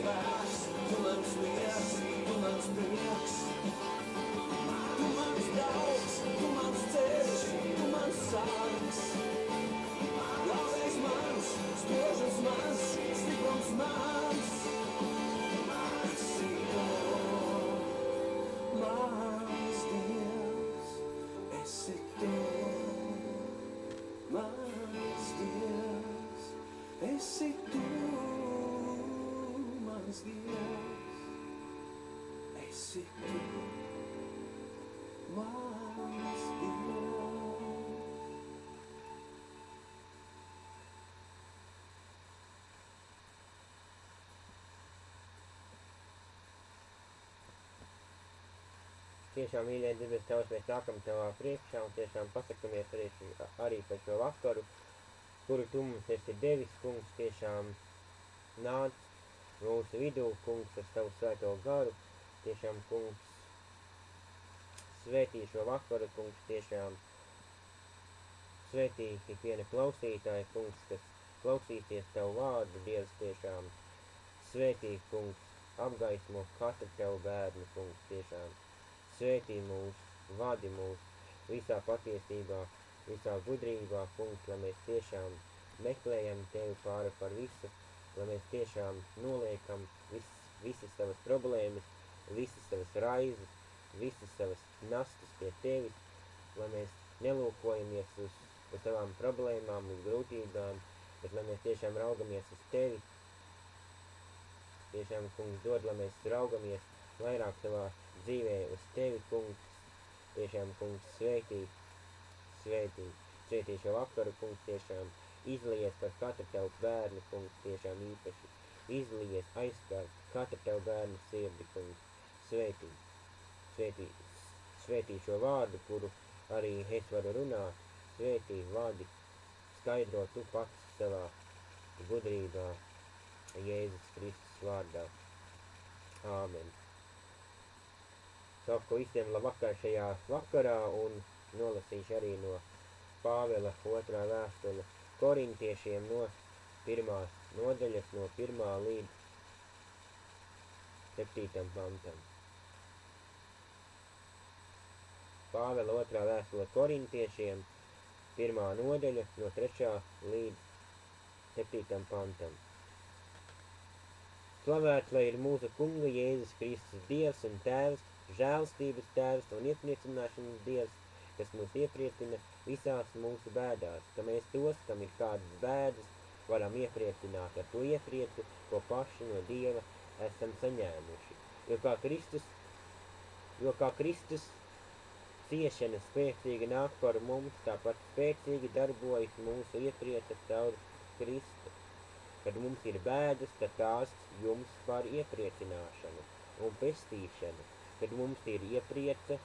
spēks, tu mans miers, tu mans prieks. Tu mans draugs, tu mans ceļš, tu mans sargs. Labais mans, spožums mans, stiprums mans. Esi tu, mans Dievs, esi tu, mans Dievs, esi tu, mans Dievs, esi tu, mans Dievs. Tiešām, mīļie debes Tavs, mēs nākam Tavā priekšā un tiešām pasakamies arī par šo vakaru, kuru Tu mums esi devis, kungs, tiešām nāc mūsu vidū, kungs, ar Tavu svēto garu, tiešām, kungs, svētī šo vakaru, kungs, tiešām svētī ikviena klausītāja, kungs, kas klausīsies Tavu vārdu, Dievs, tiešām svētī, kungs, apgaismo katru Tavu bērnu, kungs, tiešām svētī mūs, vadi mūs visā patiesībā, visā gudrībā, kungs, lai mēs tiešām meklējam Tevi pāri par visu, lai mēs tiešām noliekam visas savas problēmas, visas savas raizes, visas savas nastas pie Tevis, lai mēs nelūkojamies uz savām problēmām, uz grūtībām, bet lai mēs tiešām raugamies uz Tevi. Tiešām, kungs, dod, lai mēs raugamies vairāk savā dzīvē uz Tevi, kungs. Tiešām, kungs, svētī šo vakaru, kungs, tiešām izlies par katru Tavu bērnu, kungs, tiešām īpaši. Izlies, aizskar katru Tavu bērnu sirdi, kungs. Svētī šo vārdu, kuru arī es varu runāt. Svētī, vadi, skaidro Tu pats savā gudrībā, Jēzus Kristus vārdā. Āmen. Saku visiem labvakar šajā vakarā un nolasīšu arī no Pāvela 2. vēstule korintiešiem no 1. nodaļas, no 1. līdz 7. pantam. Pāvela 2. vēstule korintiešiem, 1. nodaļa, no 3. līdz 7. pantam. Slavēts, lai ir mūsu Kunga Jēzus Kristus Dievs un Tēvs, žēlstības Tēvs un iepriecināšanas Dievs, kas mūs iepriecina visās mūsu bēdās, ka mēs tos, kam ir kādas bēdas, varam iepriecināt ar to ieprieku, ko paši no Dieva esam saņēmuši. Jo kā Kristus ciešana spēcīgi nāk par mums, tāpat spēcīgi darbojas mūsu ieprieca caur Kristu. Kad mums ir bēdas, tad tās jums par iepriecināšanu un pestīšanu. Kad mums ir ieprieca,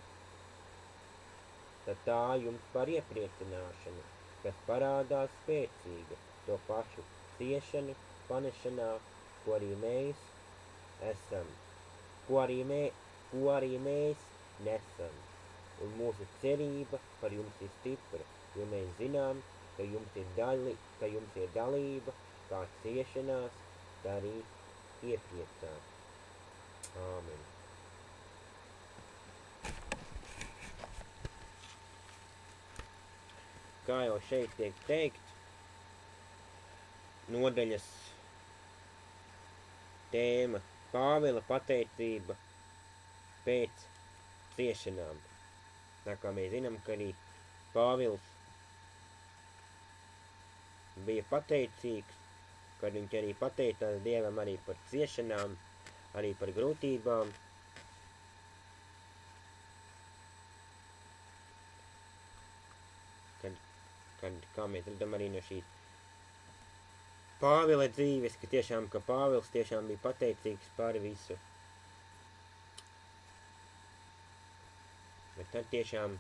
tad tā jums par iepriecināšanu, kas parādās spēcīga, to pašu ciešanu panešanā, ko arī mēs esam, ko arī mēs nesam. Un mūsu cerība par jums ir stipra, jo mēs zinām, ka jums ir dalība, kā ciešanās, tā arī iepriecā. Āmen. Kā jau šeit tiek teikt, nodaļas tēma Pāvela pateicība pēc ciešanām. Tā kā mēs zinām, ka arī Pāvils bija pateicīgs, kad viņš arī pateicās Dievam arī par ciešanām, arī par grūtībām. Kā mēs redzam arī no šīs Pāvila dzīves, ka Pāvils tiešām bija pateicīgs par visu. Bet tad tiešām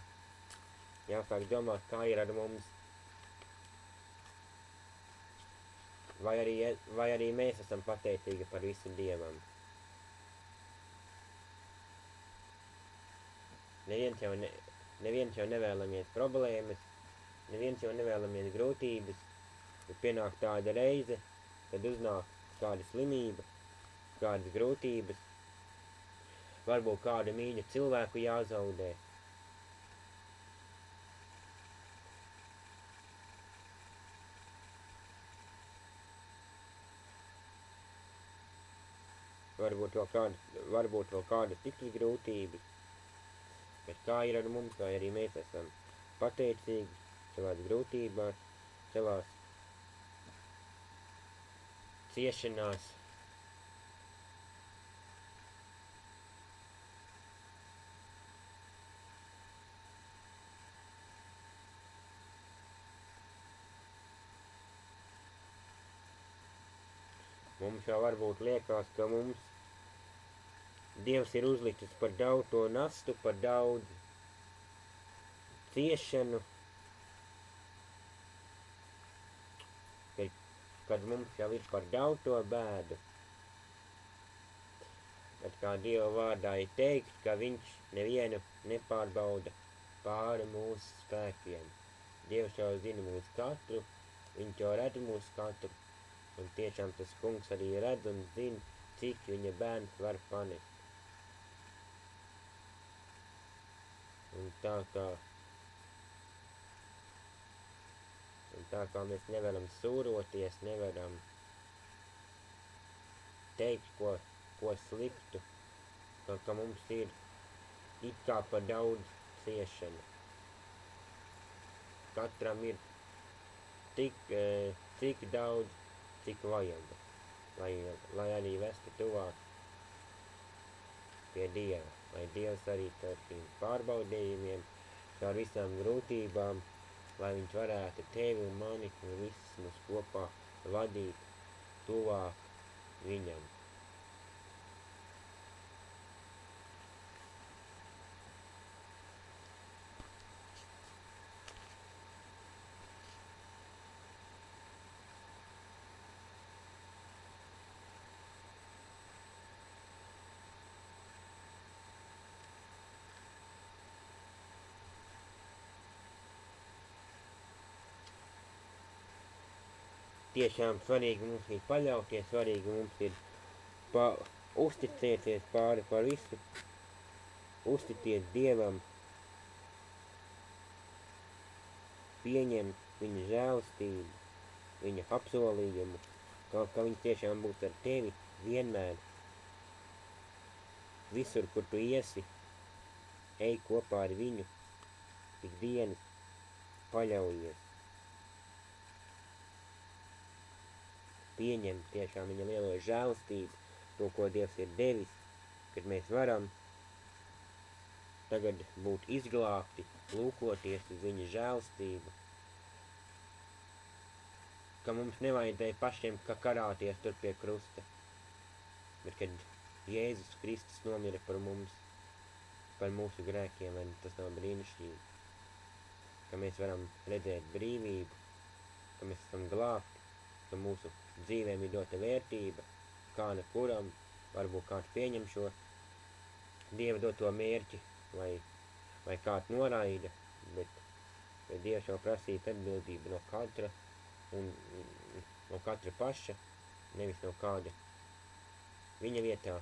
jāsāk domāt, kā ir ar mums. Vai arī mēs esam pateicīgi par visu Dievam. Neviens jau nevēlamies problēmas, neviens jau nevēlamies grūtības, bet pienāk tāda reize, kad uznāk kāda slimība, kādas grūtības, varbūt kādu mīļu cilvēku jāzaudē. Varbūt vēl kādas citas grūtības, bet kā ir ar mums, vai arī mēs esam pateicīgi savās grūtībās, savās ciešanās. Mums jau varbūt liekas, ka mums Dievs ir uzlicis par daudz to nastu, par daudz ciešanu, kad mums jau ir par daudz to bēdu. Bet kā Dieva vārdā ir teikt, ka viņš nevienu nepārbauda pāri mūsu spēkiem. Dievs jau zina mūsu katru, viņš jau redz mūsu katru, un tiešām tas kungs arī redz un zina, cik viņa bērns var panest. Un tā kā mēs nevaram sūroties, nevaram teikt ko sliktu, ka mums ir it kā par daudz ciešanu. Katram ir tik daudz, cik vajag, lai arī vestu tuvāk pie Dieva, lai Dievs arī caur šīm pārbaudījumiem, caur visām grūtībām, lai viņš varētu tevi un mani un visus mūs kopā vadīt tuvāk viņam. Tiešām svarīgi mums ir paļauties, svarīgi mums ir uzticēties pāri par visu, uzticēt Dievam, pieņemt viņa žēlastību, viņa apsolījumu, ka viņš tiešām būs ar tevi vienmēr. Visur, kur tu iesi, ej kopā ar viņu, ikdienas paļaujies. Pieņem tiešām viņa lielo žēlastību, to, ko Dievs ir devis, kad mēs varam tagad būt izglābti, lūkoties uz viņa žēlastību, ka mums nevajadzēja pašiem karāties tur pie krusta, bet kad Jēzus Kristus nomira par mums, par mūsu grēkiem, vai tas nav brīnišķīgi, ka mēs varam redzēt brīvību, ka mēs esam glābti, ka mūsu dzīvēm ir dota vērtība, kā nekuram, varbūt kāds pieņem šo Dieva doto mērķi, vai kāds noraida, bet Dievs jau prasīt atbildību no katra, un no katra paša, nevis no kāda viņa vietā.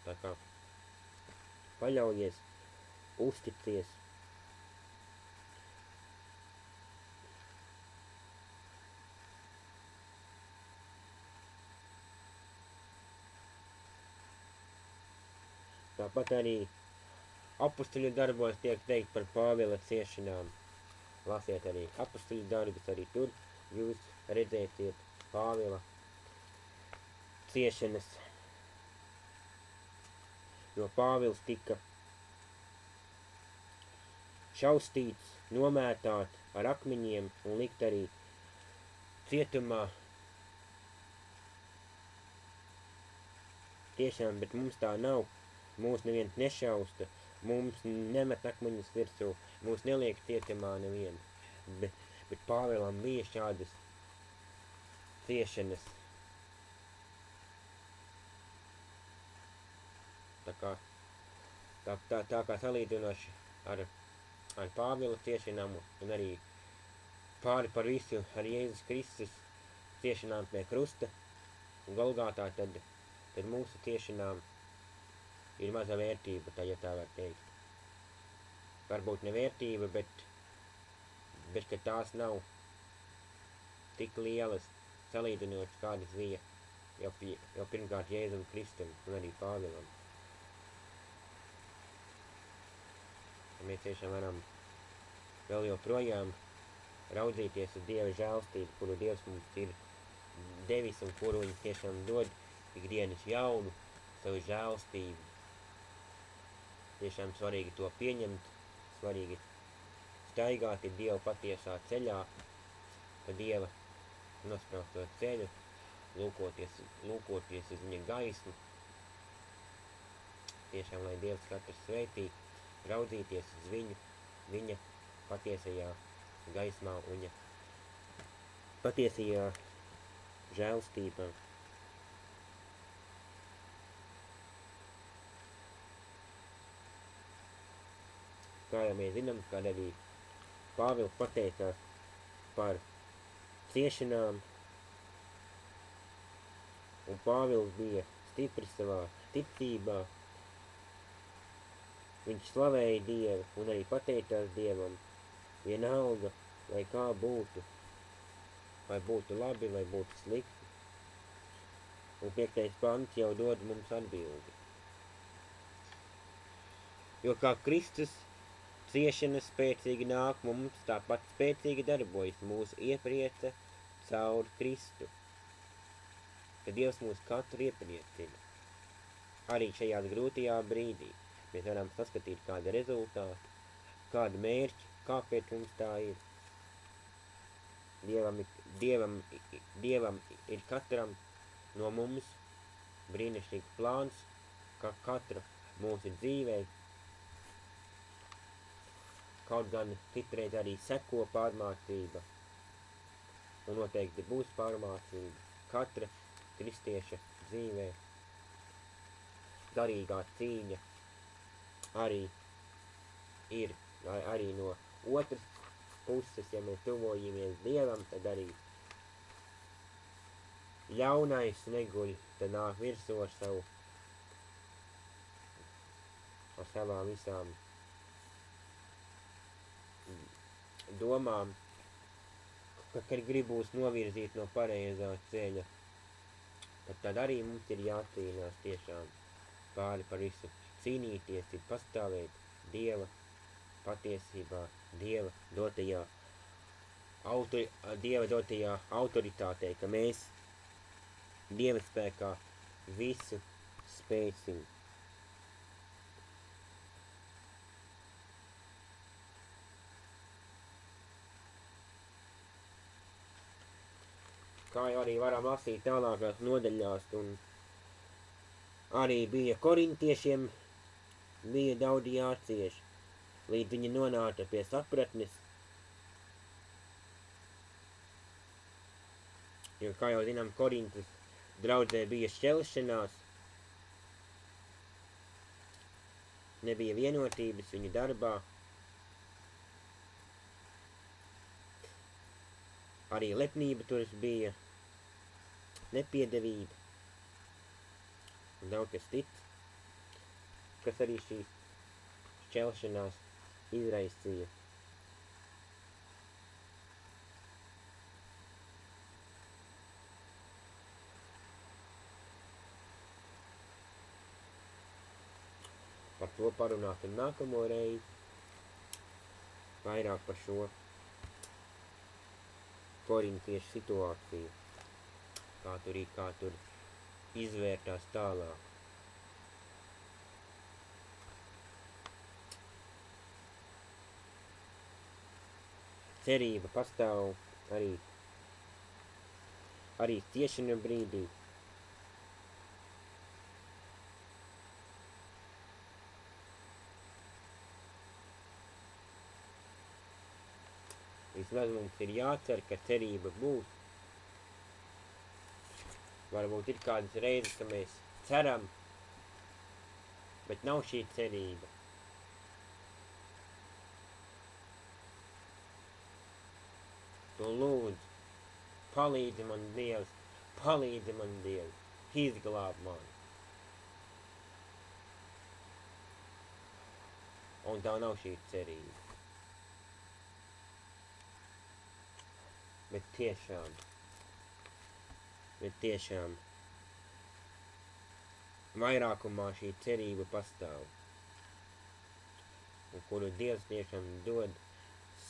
Tā kā paļaujies, uzticies, tāpat arī apustuļu darbos tiek teikt par Pāvila ciešanām. Lasiet arī apustuļu darbus, arī tur jūs redzēsiet Pāvila ciešanas. Jo Pāvils tika šaustīts, nomētāts ar akmeņiem un likt arī cietumā. Tiešām, bet mums tā nav. Mūs neviens nešausta, mums nemet akmeņus virsū, mūs neliek cietumā nevienu. Bet Pāvilam bija šādas ciešanas. Tā kā salīdzinoši ar Pāvila ciešanām un arī pāri par visu ar Jēzus Kristus ciešanām pie krusta, Golgātā, tad mūsu ciešanām ir maza vērtība, tā, ja tā var teikt. Varbūt ne vērtība, bet ka tās nav tik lielas salīdzinot, kādas bija jau pirmkārt Jēzum Kristum un arī Pāvilam. Mēs tiešām varam vēl joprojām raudzīties uz Dieva žēlstību, kuru Dievs mums ir devis un kuru viņš tiešām dod ikdienas jaunu savu žēlstību. Tiešām svarīgi to pieņemt, svarīgi staigāt ir Dieva patiesā ceļā, pa Dieva nosprausto ceļu, lūkoties uz viņa gaismu. Tiešām, lai Dievs katrs sveitī, raudzīties uz viņa patiesajā gaismā un viņa patiesajā žēlstībā. Kā jau mēs zinām, kad arī Pāvils pateicās par ciešanām, un Pāvils bija stiprs savā ticībā, viņš slavēja Dievu un arī pateicās Dievam, vienalga, lai kā būtu, vai būtu labi, vai būtu slikti. Un 5. pants jau dod mums atbildi. Jo kā Kristus ciešanas spēcīgi nāk mums, tāpat spēcīgi darbojas mūsu iepriece caur Kristu. Kad Dievs mūs katru iepriecina, arī šajā grūtajā brīdī, mēs varam saskatīt kādu rezultātu, kādu mērķi, kāpēc mums tā ir. Dievam ir katram no mums brīnišķīgs plāns, kā katra mūsu dzīvē, kaut gan citreiz arī seko pārmācība, un noteikti būs pārmācība. Katra kristieša dzīvē garīgā cīņa arī ir, arī no otras puses, ja mēs tuvojamies Dievam, tad arī ļaunais neguļ, tad nāk virsū ar savām visām domām, kad gribūs novirzīt no pareizā ceļa, tad arī mums ir jācīnās tiešām pāri par visu. Cīnīties ir pastāvēt Dieva patiesībā, Dieva dotajā autoritātei, ka mēs Dieva spēkā visu spēsim. Kā jau arī varam lasīt tālākās nodaļās, un arī bija korintiešiem, bija daudz jācieš, līdz viņi nonāca pie sapratnes, jo, kā jau zinām, Korintas draudzē bija šķelšanās, nebija vienotības viņu darbā, arī lepnība tur bija, nepiedevība un daudz kas cits, kas arī šīs šķelšanās izraisīja. Par to parunāsim nākamo reizi, vairāk par šo korintiešu situāciju, kā tur izvērtās tālāk. Cerība pastāv arī ciešanu brīdī. Vismaz mums ir jācer, ka cerība būs. Varbūt ir kādas reizes, ka mēs ceram, bet nav šī cerība. Tu lūdzu, palīdzi man, Dievs, palīdzi man, Dievs, izglāb mani. Un tā nav šī cerība. Bet tiešām, vairākumā šī cerība pastāv, un kuru Dievs tiešām dod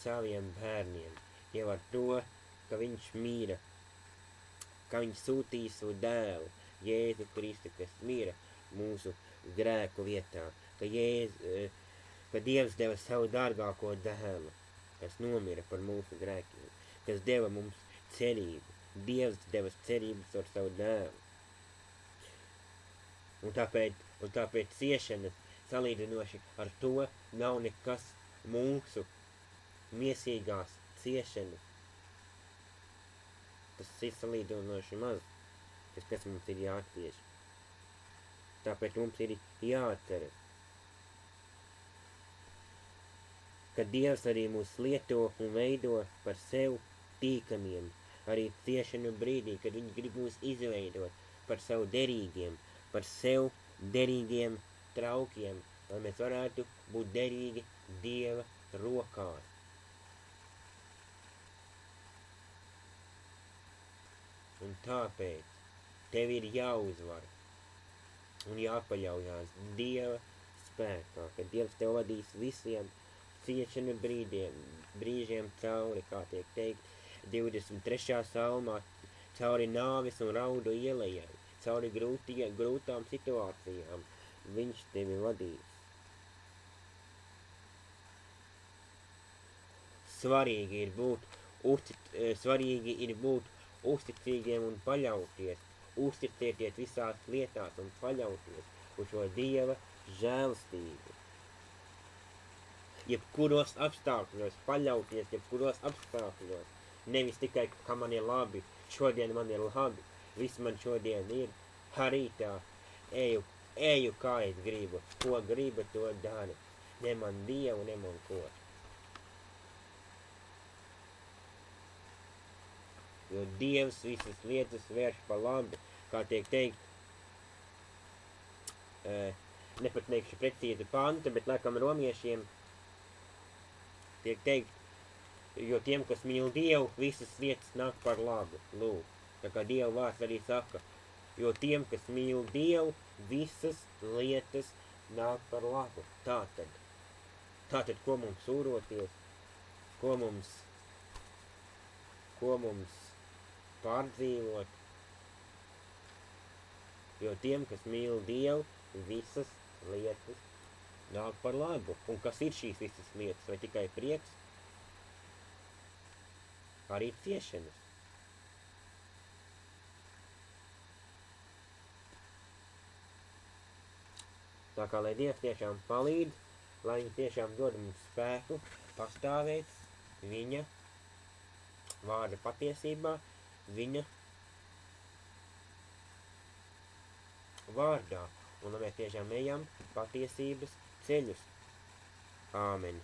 saviem bērniem, jau ar to, ka viņš mīra, ka viņš sūtīja savu dēlu, Jēzu Kristu, kas mīra mūsu grēku vietā, ka Dievs deva savu dārgāko dēlu, kas nomira par mūsu grēkiem, kas deva mums cerību. Dievs deva cerības ar savu dēlu. Un tāpēc ciešanas salīdzinoši ar to nav nekas mūsu miesīgās ciešanas. Tas ir salīdzinoši maz, kas mums ir jācieš. Tāpēc mums ir jāatceras, ka Dievs arī mūs lieto un veido par sev tīkamiem, arī ciešanu brīdī, kad viņš grib mūs izveidot par savu derīgiem, par sev derīgiem traukiem, lai mēs varētu būt derīgi Dieva rokās. Un tāpēc tev ir jāuzvar un jāpaļaujās Dieva spēkā, ka Dievs tev vadīs visiem ciešanu brīžiem cauri, kā tiek teikt, 23. salmā, cauri nāves un raudu ielejai, cauri grūtām situācijām, viņš tevi vadīs. Svarīgi ir būt uzticīgiem un paļauties, uzticēties visās lietās un paļauties uz šo Dieva žēlastību. Jebkuros apstākļos, paļauties jebkuros apstākļos, nevis tikai, ka man ir labi, šodien man ir labi, viss man šodien ir, arī tā, eju kā es gribu, ko gribu, to dari, ne man Dievu, ne man ko. Jo Dievs visas lietas vērš pa labi, kā tiek teikt, nepat neikšu precīzi panta, bet laikam romiešiem tiek teikt, jo tiem, kas mīl Dievu, visas lietas nāk par labu, lūk. Tā kā Dieva vārds arī saka, jo tiem, kas mīl Dievu, visas lietas nāk par labu. Tātad, ko mums sūroties, ko mums pārdzīvot, jo tiem, kas mīl Dievu, visas lietas nāk par labu. Un kas ir šīs visas lietas? Vai tikai prieks? Arī ciešanas. Tā kā, lai Dievs tiešām palīdz, lai viņš tiešām dod mums spēku pastāvēt viņa vārda patiesībā, viņa vārdā. Un lai mēs tiešām ejam patiesības ceļus. Āmen.